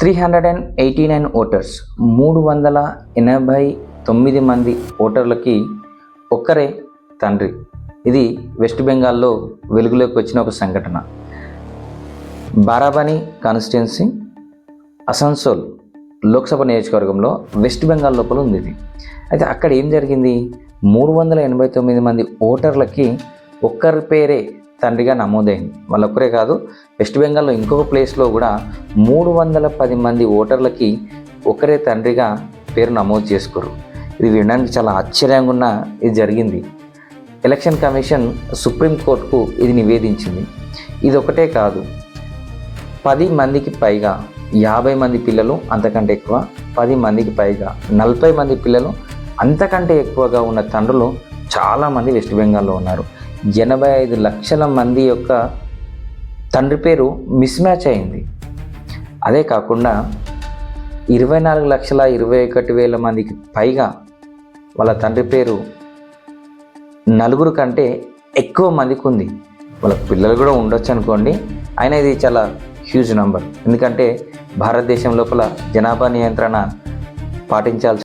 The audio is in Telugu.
389 ఓటర్స్, 389 మంది ఓటర్లకి ఒక్కరే తండ్రి. ఇది వెస్ట్ బెంగాల్లో వెలుగులోకి వచ్చిన ఒక సంఘటన. బారాబానీ కాన్స్టిట్యున్సీ, అసన్సోల్ లోక్సభ నియోజకవర్గంలో వెస్ట్ బెంగాల్ లోపల ఉంది ఇది. అయితే అక్కడ ఏం జరిగింది, 389 మంది ఓటర్లకి ఒక్కరి పేరే తండ్రిగా నమోదైంది. వాళ్ళొక్కరే కాదు, వెస్ట్ బెంగాల్లో ఇంకొక ప్లేస్లో కూడా 310 మంది ఓటర్లకి ఒకరే తండ్రిగా పేరు నమోదు చేసుకోరు. ఇది వినడానికి చాలా ఆశ్చర్యంగా ఉన్న ఇది జరిగింది. ఎలక్షన్ కమిషన్ సుప్రీంకోర్టుకు ఇది నివేదించింది. ఇది ఒకటే కాదు, 10 మందికి పైగా, 50 మంది పిల్లలు అంతకంటే ఎక్కువ, 10 మందికి పైగా, 40 మంది పిల్లలు అంతకంటే ఎక్కువగా ఉన్న తండ్రులు చాలామంది వెస్ట్ బెంగాల్లో ఉన్నారు. 85 లక్షల మంది యొక్క తండ్రి పేరు మిస్ మ్యాచ్ అయింది. అదే కాకుండా 24,21,000 మందికి పైగా వాళ్ళ తండ్రి పేరు నలుగురు కంటే ఎక్కువ మందికి ఉంది. వాళ్ళ పిల్లలు కూడా ఉండొచ్చు అనుకోండి, అయినా ఇది చాలా హ్యూజ్ నంబర్. ఎందుకంటే భారతదేశం లోపల జనాభా నియంత్రణ పాటించాల్సి